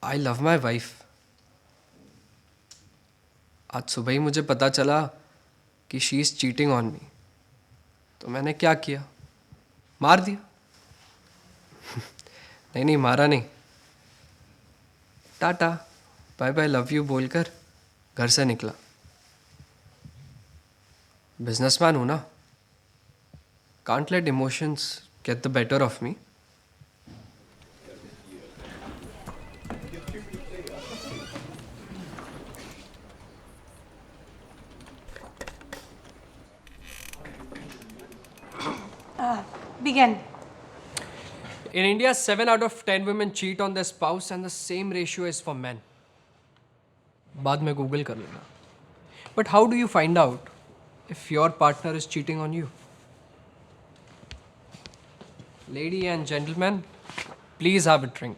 I love my wife. आज सुबह ही मुझे पता चला कि she is cheating on me. तो मैंने क्या किया? मार दिया। नहीं नहीं, मारा नहीं। Tata bye bye love you बोलकर घर से निकला। बिजनेसमैन हूँ ना, can't let emotions get the better of me. Begin. In India, 7 out of 10 women cheat on their spouse and the same ratio is for men. बाद में Google कर लेना. But how do you find out if your partner is cheating on you? Lady and gentlemen, please have a drink.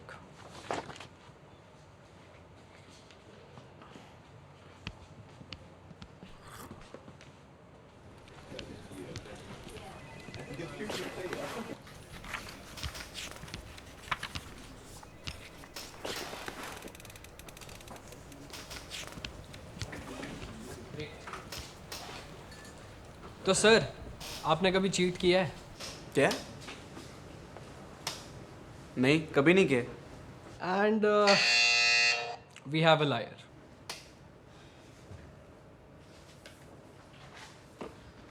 तो sir, आपने कभी cheat किया है? क्या? नहीं, कभी नहीं किए। And we have a liar.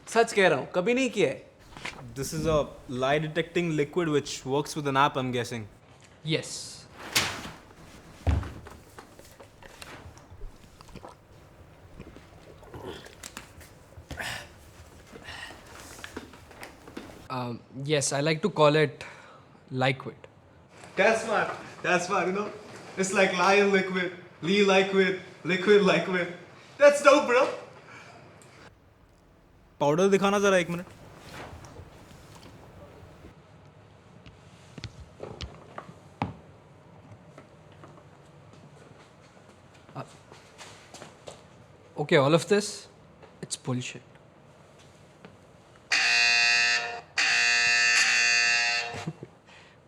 सच कह रहा हूँ, कभी नहीं किए। This is a lie detecting liquid which works with an app, I'm guessing. Yes. Yes, I like to call it liquid. That's smart. That's smart, you know? It's like lion liquid, Lee liquid, liquid liquid. That's dope, bro. Powder दिखाना जरा 1 minute. Okay, all of this, it's bullshit.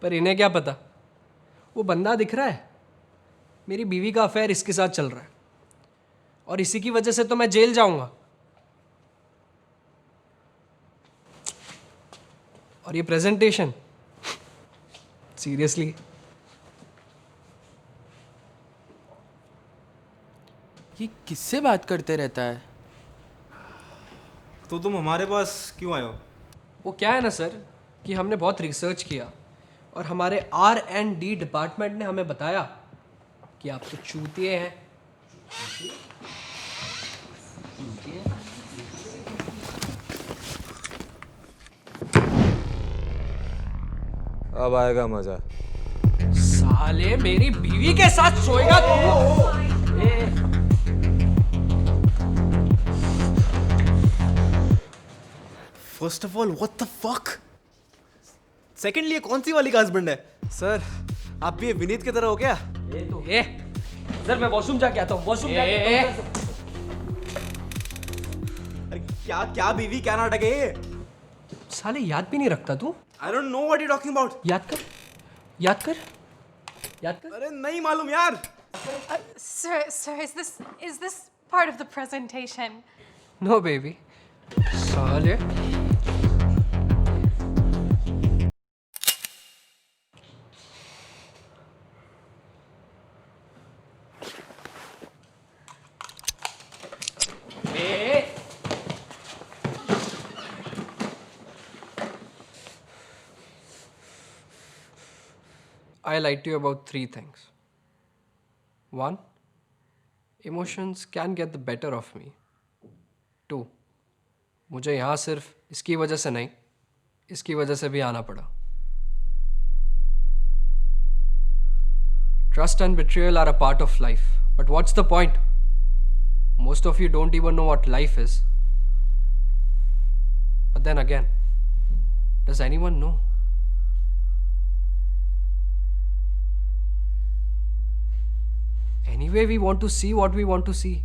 पर इन्हें क्या पता, वो बंदा दिख रहा है, मेरी बीवी का अफेयर इसके साथ चल रहा है और इसी की वजह से तो मैं जेल जाऊंगा। और ये प्रेजेंटेशन, सीरियसली ये किससे बात करते रहता है? तो तुम हमारे पास क्यों आए हो? वो क्या है ना सर कि हमने बहुत रिसर्च किया और हमारे R&D डिपार्टमेंट ने हमें बताया कि आप तो चूतिए हैं। अब आएगा मजा। साले मेरी बीवी के साथ सोएगा तू? First of all, what the fuck? Secondly, ये कौन सी वाली का हस्बैंड है? सर, आप भी ये विनीत की तरह हो क्या? सर मैं वॉशरूम जाके आता हूँ, वॉशरूम जाके आता हूँ। अरे क्या क्या बीवी क्या नाटक है ये? साले याद भी नहीं रखता तू? I don't know what you're talking about. याद कर, याद कर, याद कर। अरे नहीं मालूम यार। Sir, is this part of the presentation? No baby, साले। I lied to you about 3 things. 1, emotions can get the better of me. 2, मुझे यहाँ सिर्फ इसकी वजह से नहीं, इसकी वजह से भी आना पड़ा. Trust and betrayal are a part of life. But what's the point? Most of you don't even know what life is. But then again, does anyone know? Anyway, we want to see what we want to see.